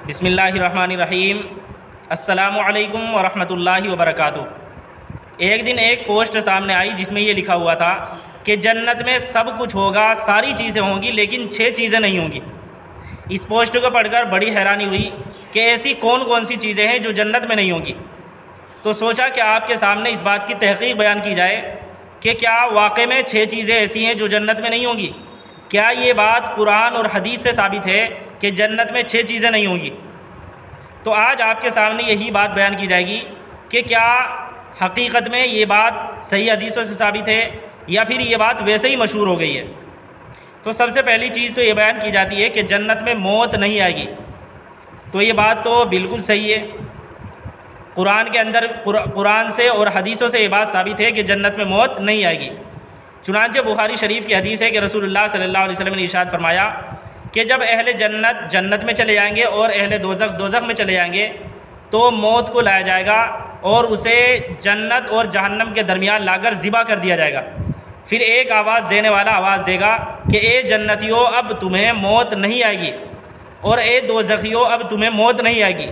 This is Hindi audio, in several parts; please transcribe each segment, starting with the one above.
बिस्मिल्लाहिर्रहमानिर्रहीम। अस्सलामु अलैकुम वरहमतुल्लाहि वबरकातुहू। एक दिन एक पोस्ट सामने आई जिसमें ये लिखा हुआ था कि जन्नत में सब कुछ होगा, सारी चीज़ें होंगी, लेकिन 6 चीज़ें नहीं होंगी। इस पोस्ट को पढ़कर बड़ी हैरानी हुई कि ऐसी कौन कौन सी चीज़ें हैं जो जन्नत में नहीं होंगी। तो सोचा कि आपके सामने इस बात की तहकीक बयान की जाए कि क्या वाकई में 6 चीज़ें ऐसी हैं जो जन्नत में नहीं होंगी। क्या ये बात कुरान और हदीस से साबित है कि जन्नत में 6 चीज़ें नहीं होंगी। तो आज आपके सामने यही बात बयान की जाएगी कि क्या हकीकत में ये बात सही हदीसों से साबित है या फिर ये बात वैसे ही मशहूर हो गई है। तो सबसे पहली चीज़ तो ये बयान की जाती है कि जन्नत में मौत नहीं आएगी। तो ये बात तो बिल्कुल सही है। कुरान के अंदर कुरान से और हदीसों से ये बात साबित है कि जन्नत में मौत नहीं आएगी। चुनांचे बुखारी शरीफ की हदीस है कि रसूलुल्लाह सल्लल्लाहु अलैहि वसल्लम ने इरशाद फरमाया कि जब अहले जन्नत जन्नत में चले जाएंगे और अहले दोज़ख दोज़ख में चले जाएंगे तो मौत को लाया जाएगा और उसे जन्नत और जहन्नम के दरमियान लाकर ज़िबा कर दिया जाएगा। फिर एक आवाज़ देने वाला आवाज़ देगा कि ए जन्नतियों, अब तुम्हें मौत नहीं आएगी, और ए दोज़खियों, अब तुम्हें मौत नहीं आएगी।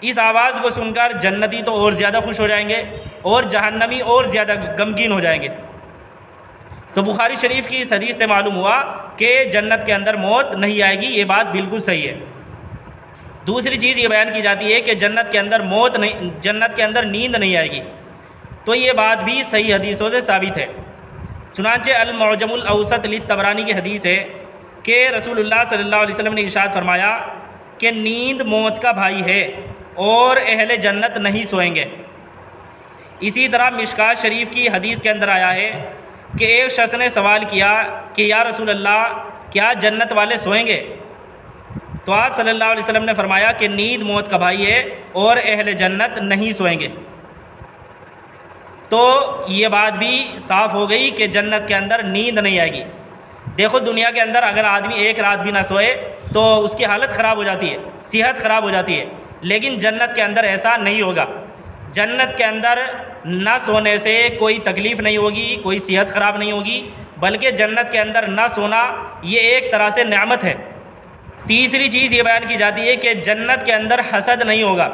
इस आवाज़ को सुनकर जन्नती तो और ज़्यादा खुश हो जाएंगे और जहन्नमी और ज़्यादा गमगीन हो जाएंगे। तो बुखारी शरीफ की इस हदीस से मालूम हुआ कि जन्नत के अंदर मौत नहीं आएगी। ये बात बिल्कुल सही है। दूसरी चीज़ ये बयान की जाती है कि जन्नत के अंदर मौत नहीं, जन्नत के अंदर नींद नहीं आएगी। तो ये बात भी सही हदीसों से साबित है। चुनांचे अल-मुअजमुल औसत लित-तबरानी की हदीस है कि रसूलुल्लाह सल्लल्लाहु अलैहि वसल्लम ने इरशाद फरमाया कि नींद मौत का भाई है और अहले जन्नत नहीं सोएंगे। इसी तरह मिशकात शरीफ की हदीस के अंदर आया है कि एक शख्स ने सवाल किया कि या रसूल अल्लाह, क्या जन्नत वाले सोएंगे? तो आप सल्लल्लाहु अलैहि वसल्लम ने फरमाया कि नींद मौत का भाई है और अहले जन्नत नहीं सोएंगे। तो ये बात भी साफ़ हो गई कि जन्नत के अंदर नींद नहीं आएगी। देखो, दुनिया के अंदर अगर आदमी एक रात भी ना सोए तो उसकी हालत ख़राब हो जाती है, सेहत ख़राब हो जाती है, लेकिन जन्नत के अंदर ऐसा नहीं होगा। जन्नत के अंदर ना सोने से कोई तकलीफ़ नहीं होगी, कोई सेहत ख़राब नहीं होगी, बल्कि जन्नत के अंदर ना सोना ये एक तरह से नेमत है। तीसरी चीज़ ये बयान की जाती है कि जन्नत के अंदर हसद नहीं होगा।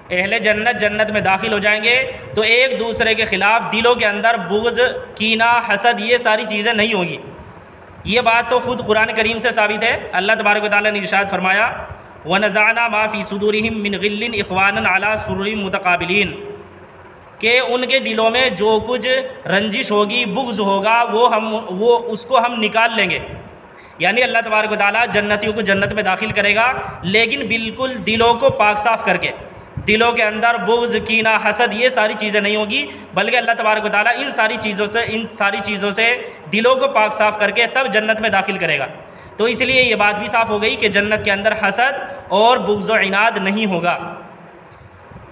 अहले जन्नत जन्नत में दाखिल हो जाएंगे तो एक दूसरे के ख़िलाफ़ दिलों के अंदर बुग़्ज़, कीना, हसद, ये सारी चीज़ें नहीं होगी। ये बात तो ख़ुद कुरान करीम से साबित है। अल्लाह तबारक व तआला ने इरशाद फरमाया वनज़ाना मा फ़ी सुदूरिहिम मिन गिल्लिन इख़वानन अला सुरुरिन मुतक़ाबिलीन, कि उनके दिलों में जो कुछ रंजिश होगी, बुग़्ज़ होगा, वो उसको हम निकाल लेंगे। यानी अल्लाह तबारक व तआला जन्नतियों को जन्नत में दाखिल करेगा, लेकिन बिल्कुल दिलों को पाक साफ़ करके। दिलों के अंदर बुग़्ज़, कीना, हसद, ये सारी चीज़ें नहीं होगी, बल्कि अल्लाह तबारक व तआला इन सारी चीज़ों से दिलों को पाक साफ़ करके तब जन्नत में दाखिल करेगा। तो इसलिए ये बात भी साफ़ हो गई कि जन्नत के अंदर हसद और बुग़्ज़ व इनाद नहीं होगा।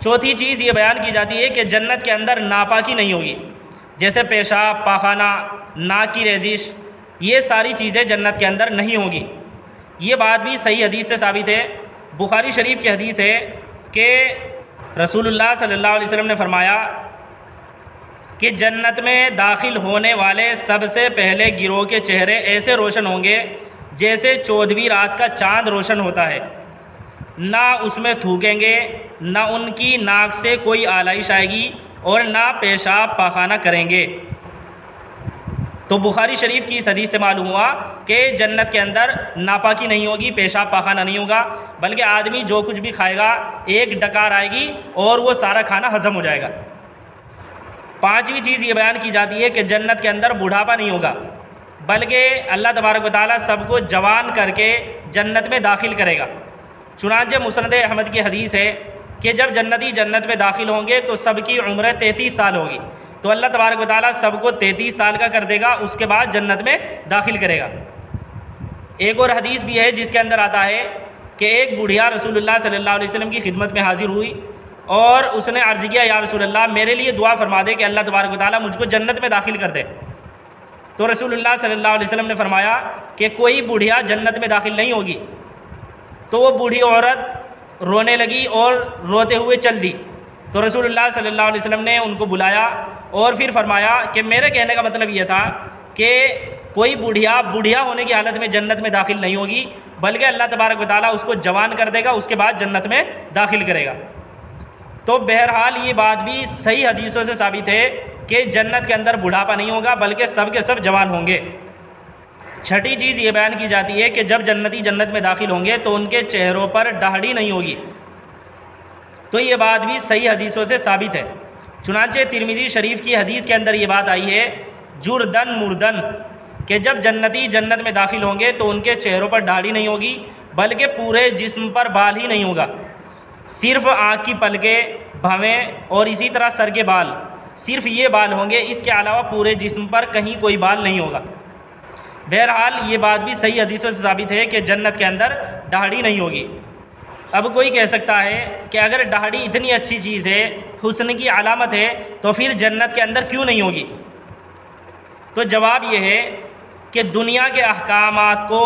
चौथी चीज़ ये बयान की जाती है कि जन्नत के अंदर नापाकी नहीं होगी, जैसे पेशाब, पाखाना, नाक की रेजिश, ये सारी चीज़ें जन्नत के अंदर नहीं होगी। ये बात भी सही हदीस से साबित है। बुखारी शरीफ की हदीस है कि रसूलुल्लाह सल्लल्लाहु अलैहि वसल्लम ने फरमाया कि जन्नत में दाखिल होने वाले सबसे पहले गिरोह के चेहरे ऐसे रोशन होंगे जैसे 14वीं रात का चाँद रोशन होता है। ना उसमें थूकेंगे, ना उनकी नाक से कोई आलाइश आएगी और ना पेशाब पाखाना करेंगे। तो बुखारी शरीफ की इस हदीस से मालूम हुआ कि जन्नत के अंदर नापाकी नहीं होगी, पेशाब पाखाना नहीं होगा, बल्कि आदमी जो कुछ भी खाएगा एक डकार आएगी और वो सारा खाना हज़म हो जाएगा। पांचवी चीज़ ये बयान की जाती है कि जन्नत के अंदर बुढ़ापा नहीं होगा, बल्कि अल्लाह तबारक व तआला सबको जवान करके जन्नत में दाखिल करेगा। चुनांचे मुस्नद अहमद की हदीस है कि जब जन्नती जन्नत में दाखिल होंगे तो सबकी उम्र 33 साल होगी। तो अल्लाह तबारक व तआला सबको 33 साल का कर देगा, उसके बाद जन्नत में दाखिल करेगा। एक और हदीस भी है जिसके अंदर आता है कि एक बुढ़िया रसूलुल्लाह सल्लल्लाहु अलैहि वसल्लम की खिदमत में हाजिर हुई और उसने अर्ज़ किया, या रसूलल्लाह, मेरे लिए दुआ फरमा दे कि अल्लाह तबारक व तआला मुझको जन्नत में दाखिल कर दे। तो रसूलुल्लाह सल्लल्लाहु अलैहि वसल्लम ने फरमाया कि कोई बुढ़िया जन्नत में दाखिल नहीं होगी। तो वो बूढ़ी औरत रोने लगी और रोते हुए चल दी। तो रसूलुल्लाह सल्लल्लाहु अलैहि वसल्लम ने उनको बुलाया और फिर फरमाया कि मेरे कहने का मतलब ये था कि कोई बुढ़िया होने की हालत में जन्नत में दाखिल नहीं होगी, बल्कि अल्लाह तबारक व तआला उसको जवान कर देगा, उसके बाद जन्नत में दाखिल करेगा। तो बहरहाल ये बात भी सही हदीसों से साबित है कि जन्नत के अंदर बुढ़ापा नहीं होगा, बल्कि सब के सब जवान होंगे। छठी चीज़ ये बयान की जाती है कि जब जन्नती जन्नत में दाखिल होंगे तो उनके चेहरों पर दाढ़ी नहीं होगी। तो ये बात भी सही हदीसों से साबित है। चुनांचे तिरमिज़ी शरीफ की हदीस के अंदर ये बात आई है जुर्दन मुर्दन, कि जब जन्नती जन्नत में दाखिल होंगे तो उनके चेहरों पर दाढ़ी नहीं होगी, बल्कि पूरे जिस्म पर बाल ही नहीं होगा, सिर्फ आँख की पलकें, भवें और इसी तरह सर के बाल, सिर्फ ये बाल होंगे। इसके अलावा पूरे जिस्म पर कहीं कोई बाल नहीं होगा। बहरहाल ये बात भी सही हदीसों से साबित है कि जन्नत के अंदर दाढ़ी नहीं होगी। अब कोई कह सकता है कि अगर दाढ़ी इतनी अच्छी चीज़ है, हुस्न की अलामत है, तो फिर जन्नत के अंदर क्यों नहीं होगी? तो जवाब ये है कि दुनिया के अहकामात को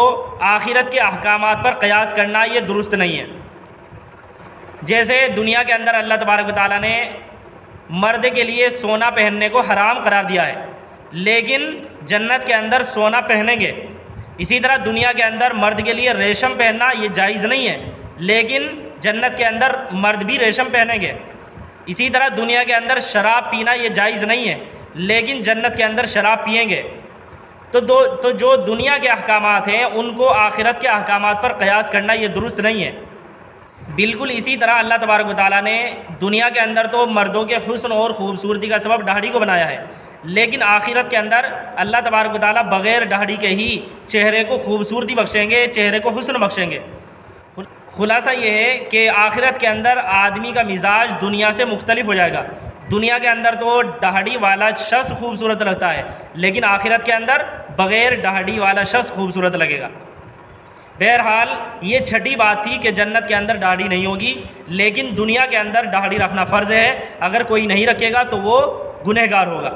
आखिरत के अहकामात पर क़यास करना ये दुरुस्त नहीं है। जैसे दुनिया के अंदर अल्लाह तबारक व तआला ने मर्द के लिए सोना पहनने को हराम करार दिया है, लेकिन जन्नत के अंदर सोना पहनेंगे। इसी तरह दुनिया के अंदर मर्द के लिए रेशम पहनना ये जायज़ नहीं है, लेकिन जन्नत के अंदर मर्द भी रेशम पहनेंगे। इसी तरह दुनिया के अंदर शराब पीना ये जायज़ नहीं है, लेकिन जन्नत के अंदर शराब पिएंगे। तो जो दुनिया के अहकामात हैं उनको आखिरत के अहकामात पर क़यास करना ये दुरुस्त नहीं है। बिल्कुल इसी तरह अल्लाह तबारक व तआला ने दुनिया के अंदर तो मर्दों के हुस्न और ख़ूबसूरती का सबब दाढ़ी को बनाया है, लेकिन आखिरत के अंदर अल्लाह तबारक व तआला बग़ैर दाढ़ी के ही चेहरे को खूबसूरती बख्शेंगे, चेहरे को हुस्न बख्शेंगे। खुलासा ये है कि आखिरत के अंदर आदमी का मिजाज दुनिया से मुख्तलिफ हो जाएगा। दुनिया के अंदर तो दाढ़ी वाला शख्स खूबसूरत लगता है, लेकिन आखिरत के अंदर बग़ैर दाढ़ी वाला शख्स खूबसूरत लगेगा। बहरहाल ये छठी बात थी कि जन्नत के अंदर दाढ़ी नहीं होगी, लेकिन दुनिया के अंदर दाढ़ी रखना फ़र्ज़ है। अगर कोई नहीं रखेगा तो वो गुनहगार होगा।